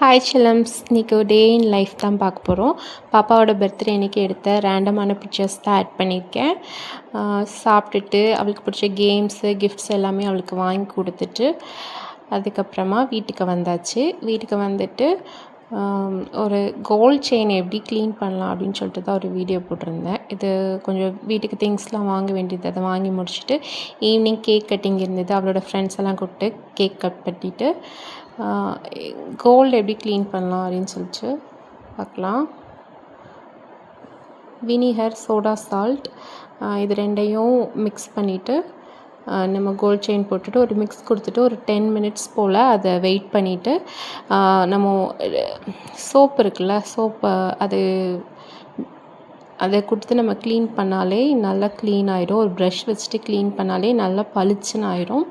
Hi சிலம்ஸ், இன்றைக்கி ஒரு டே in life தான் பார்க்க போகிறோம். பாப்பாவோட பர்த்டே அன்றைக்கி எடுத்த ரேண்டமான பிக்சர்ஸ் தான் ஆட் பண்ணியிருக்கேன். சாப்பிட்டுட்டு அவளுக்கு பிடிச்ச கேம்ஸு கிஃப்ட்ஸ் எல்லாமே அவளுக்கு வாங்கி கொடுத்துட்டு அதுக்கப்புறமா வீட்டுக்கு வந்தாச்சு. வீட்டுக்கு வந்துட்டு ஒரு கோல்ட் செயின் எப்படி க்ளீன் பண்ணலாம் அப்படின்னு சொல்லிட்டு தான் ஒரு வீடியோ போட்டிருந்தேன். இது கொஞ்சம் வீட்டுக்கு திங்ஸ்லாம் வாங்க வேண்டியது, அதை வாங்கி முடிச்சுட்டு ஈவினிங் கேக் கட்டிங் இருந்தது. அவளோட ஃப்ரெண்ட்ஸ் எல்லாம் கூப்பிட்டு கேக் கட் பண்ணிவிட்டு கோல்டு எப்படி க்ளீன் பண்ணலாம் அப்படின்னு சொல்லிட்டு பார்க்கலாம். வினிகர், சோடா சால்ட் இது ரெண்டையும் மிக்ஸ் பண்ணிவிட்டு நம்ம கோல்ட் செயின் போட்டுட்டு ஒரு மிக்ஸ் கொடுத்துட்டு ஒரு 10 மினிட்ஸ் போல் அதை வெயிட் பண்ணிவிட்டு நம்ம சோப் இருக்குல்ல, சோப்பை அதை கொடுத்து நம்ம க்ளீன் பண்ணாலே நல்லா க்ளீன் ஆயிடும். ஒரு ப்ரஷ் வச்சுட்டு க்ளீன் பண்ணாலே நல்லா பளிச்சுன்னு ஆயிடும்.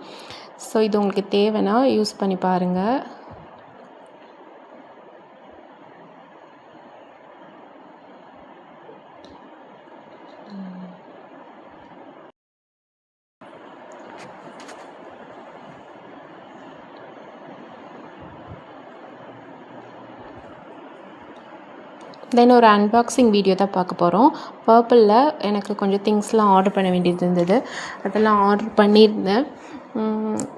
ஸோ இது உங்களுக்கு தேவைன்னா யூஸ் பண்ணி பாருங்கள். தென் ஒரு அன்பாக்சிங் வீடியோ தான் பார்க்க போகிறோம். பர்பிளில் எனக்கு கொஞ்சம் திங்ஸ்லாம் ஆர்டர் பண்ண வேண்டியது இருந்தது. அதெல்லாம் ஆர்டர் பண்ணியிருந்தேன்.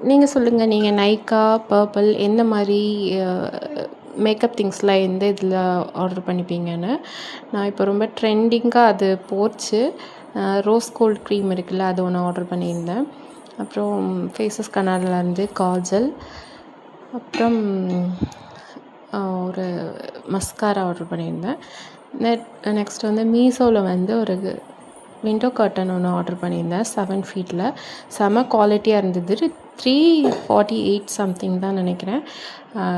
நீங்கள் சொல்லுங்கள், நீங்கள் நைக்கா, பர்பிள் எந்த மாதிரி மேக்கப் திங்ஸ்லாம் எந்த இதில் ஆர்டர் பண்ணிப்பீங்கன்னு. நான் இப்போ ரொம்ப ட்ரெண்டிங்காக அது போச்சு. ரோஸ் கோல்ட் க்ரீம் இருக்குல்ல, அது ஒன்று ஆர்டர் பண்ணியிருந்தேன். அப்புறம் ஃபேஸஸ் கனடாலேருந்து காஜல், அப்புறம் ஒரு மஸ்காரா ஆர்டர் பண்ணியிருந்தேன். நெக்ஸ்ட் வந்து மீஷோவில் வந்து ஒரு விண்டோ கர்டன் ஒன்று ஆர்டர் பண்ணியிருந்தேன் 7 ஃபீட்டில். செம குவாலிட்டியாக இருந்தது. 348 சம்திங் தான் நினைக்கிறேன்.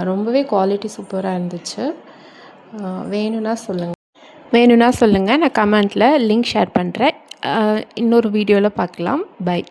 ரொம்பவே குவாலிட்டி சூப்பராக இருந்துச்சு. வேணும்னா சொல்லுங்கள், நான் கமெண்ட்டில் லிங்க் ஷேர் பண்ணுறேன். இன்னொரு வீடியோவில் பார்க்கலாம். பை.